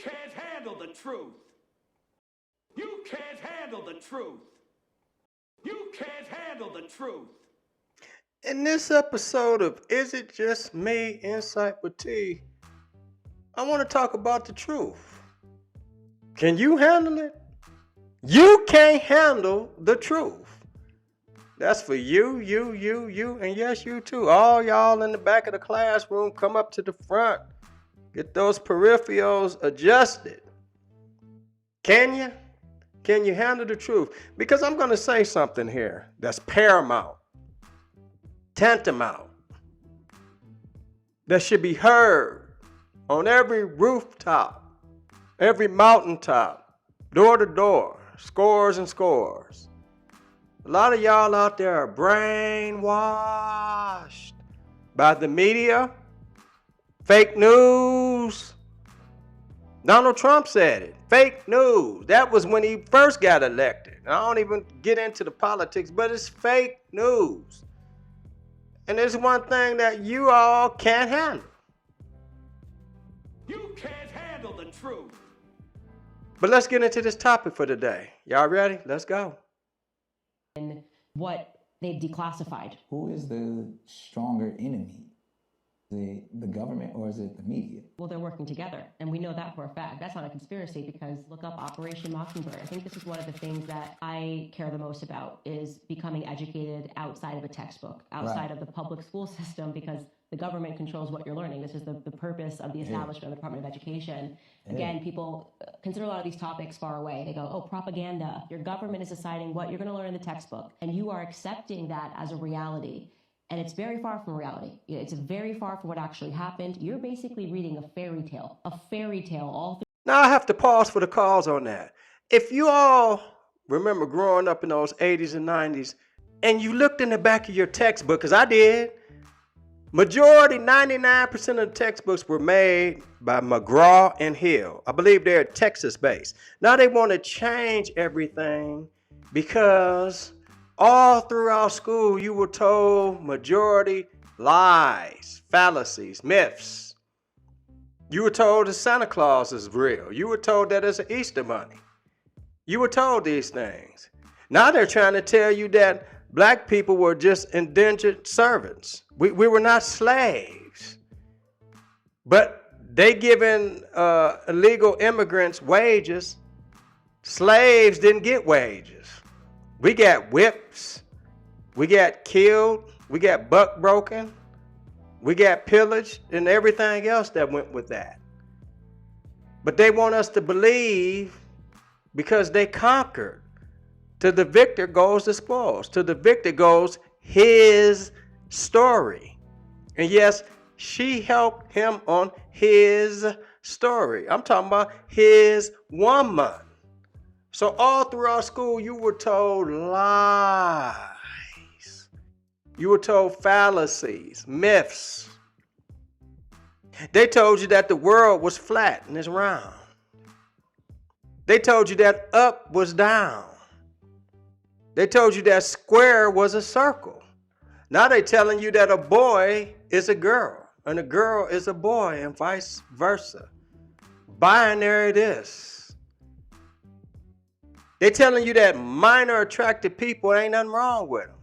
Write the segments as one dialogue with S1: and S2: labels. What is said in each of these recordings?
S1: can't handle the truth. You can't handle the truth. You can't handle the truth.
S2: In this episode of Is It Just Me? Insight with T, I want to talk about the truth. Can you handle it? You can't handle the truth. That's for you, and yes, you too. All y'all in the back of the classroom, come up to the front. Get those peripherals adjusted. Can you? Can you handle the truth? Because I'm going to say something here that's paramount, tantamount, that should be heard on every rooftop, every mountaintop, door to door, scores and scores. A lot of y'all out there are brainwashed by the media, fake news. Donald Trump said it, fake news. That was when he first got elected. I don't even get into the politics, but it's fake news. And there's one thing that you all can't handle.
S1: You can't handle the truth.
S2: But let's get into this topic for today. Y'all ready? Let's go.
S3: And what they've declassified.
S4: Who is the stronger enemy? The government or is it the media?
S3: Well, they're working together, and we know that for a fact. That's not a conspiracy because look up Operation Mockingbird. I think this is one of the things that I care the most about is becoming educated outside of a textbook, outside of the public school system, because the government controls what you're learning. This is the purpose of the establishment of the Department of Education. Again, people consider a lot of these topics far away. They go, oh, propaganda. Your government is deciding what you're going to learn in the textbook, and you are accepting that as a reality. And it's very far from reality. It's very far from what actually happened. You're basically reading a fairy tale all through.
S2: Now I have to pause for the cause on that. If you all remember growing up in those 80s and 90s, and you looked in the back of your textbook, because I did, majority, 99% of the textbooks were made by McGraw and Hill. I believe they're Texas-based. Now they want to change everything because all throughout school, you were told majority lies, fallacies, myths. You were told that Santa Claus is real. You were told that it's an Easter bunny. You were told these things. Now they're trying to tell you that black people were just indentured servants. We were not slaves. But they giving illegal immigrants wages. Slaves didn't get wages. We got whips, we got killed, we got buck broken, we got pillaged and everything else that went with that. But they want us to believe because they conquered. To the victor goes the spoils. To the victor goes his story. And yes, she helped him on his story. I'm talking about his woman. So all throughout school, you were told lies. You were told fallacies, myths. They told you that the world was flat and it's round. They told you that up was down. They told you that square was a circle. Now they're telling you that a boy is a girl and a girl is a boy and vice versa. Binary this. They're telling you that minor attracted people ain't nothing wrong with them.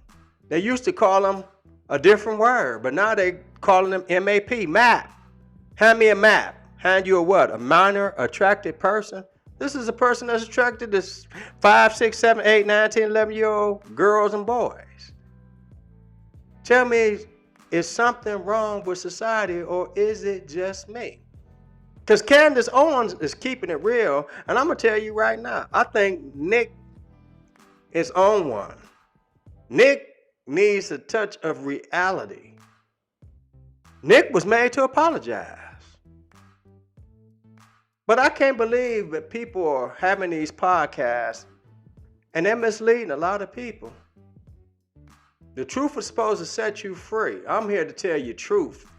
S2: They used to call them a different word, but now they calling them MAP, map. Hand me a map. Hand you a what? A minor attracted person? This is a person that's attracted to 5, 6, 7, 8, 9, 10, 11-year-old girls and boys. Tell me, is something wrong with society or is it just me? Because Candace Owens is keeping it real. And I'm going to tell you right now, I think Nick is on one. Nick needs a touch of reality. Nick was made to apologize. But I can't believe that people are having these podcasts and they're misleading a lot of people. The truth is supposed to set you free. I'm here to tell you truth.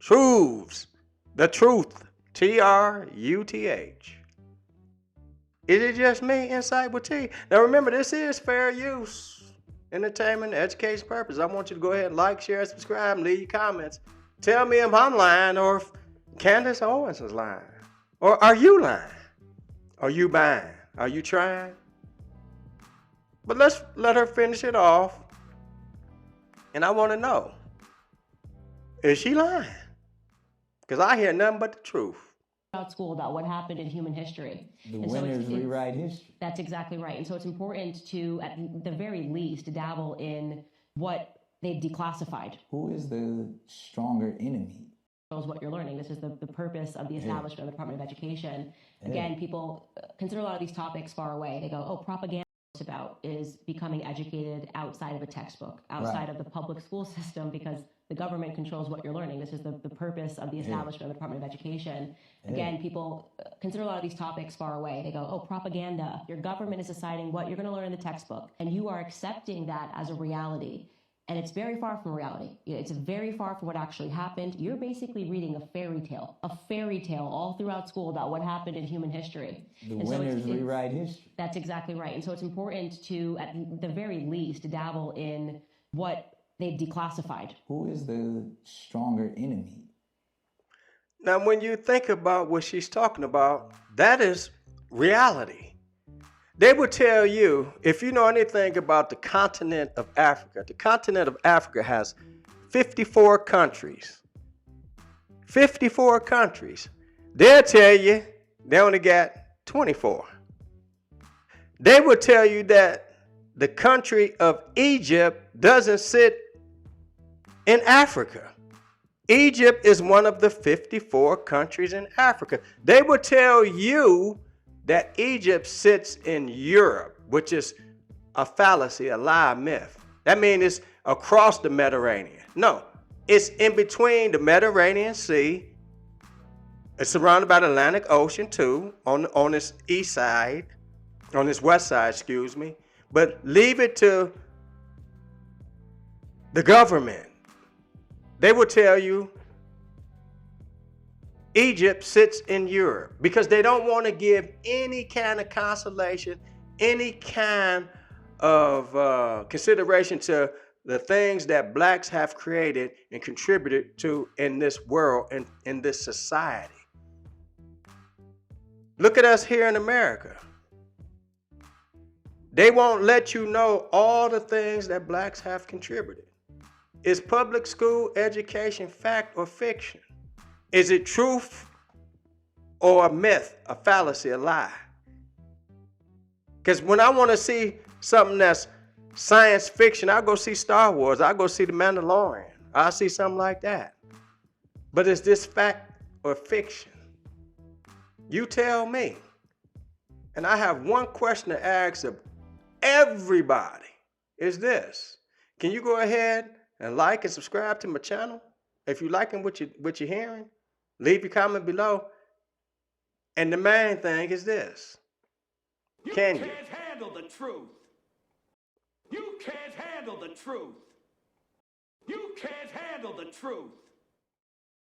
S2: Truths. The truth. TRUTH. Is it just me? Insight with T. Now remember, this is fair use, entertainment, education purpose. I want you to go ahead and like, share, subscribe, and leave your comments. Tell me if I'm lying or if Candace Owens is lying. Or are you lying? Are you buying? Are you trying? But let's let her finish it off. And I want to know, is she lying? Because I hear nothing but the truth.
S3: About school about what happened in human history.
S4: The
S3: And so
S4: winners rewrite history.
S3: That's exactly right. And so it's important to, at the very least, dabble in what they've declassified.
S4: Who is the stronger enemy?
S3: Knows what you're learning. This is the purpose of the establishment of the Department of Education. Again, people consider a lot of these topics far away. They go, oh, propaganda about is becoming educated outside of a textbook, outside of the public school system, because the government controls what you're learning. This is the purpose of the establishment of the Department of Education. Again, people consider a lot of these topics far away. They go, oh, propaganda. Your government is deciding what you're going to learn in the textbook, and you are accepting that as a reality. And it's very far from reality. It's very far from what actually happened. You're basically reading a fairy tale all throughout school about what happened in human history.
S4: The winners rewrite history.
S3: That's exactly right. And so it's important to, at the very least, dabble in what they've declassified.
S4: Who is the stronger enemy?
S2: Now, when you think about what she's talking about, that is reality. They will tell you, if you know anything about the continent of Africa has 54 countries. 54 countries. They'll tell you they only got 24. They will tell you that the country of Egypt doesn't sit in Africa. Egypt is one of the 54 countries in Africa. They will tell you that Egypt sits in Europe, which is a fallacy, a lie, a myth. That means it's across the Mediterranean. No, it's in between the Mediterranean Sea. It's surrounded by the Atlantic Ocean too, on this east side, on this west side, excuse me. But leave it to the government. They will tell you Egypt sits in Europe because they don't want to give any kind of consolation, any kind of consideration to the things that blacks have created and contributed to in this world and in this society. Look at us here in America. They won't let you know all the things that blacks have contributed. Is public school education fact or fiction? Is it truth or a myth, a fallacy, a lie? Because when I want to see something that's science fiction, I'll go see Star Wars. I'll go see The Mandalorian. I'll see something like that. But is this fact or fiction? You tell me. And I have one question to ask of everybody. Is this: can you go ahead and like and subscribe to my channel? If you're liking what you're hearing, leave your comment below. And the main thing is this: can you?
S1: You can't handle the truth. You can't handle the truth. You can't handle the truth.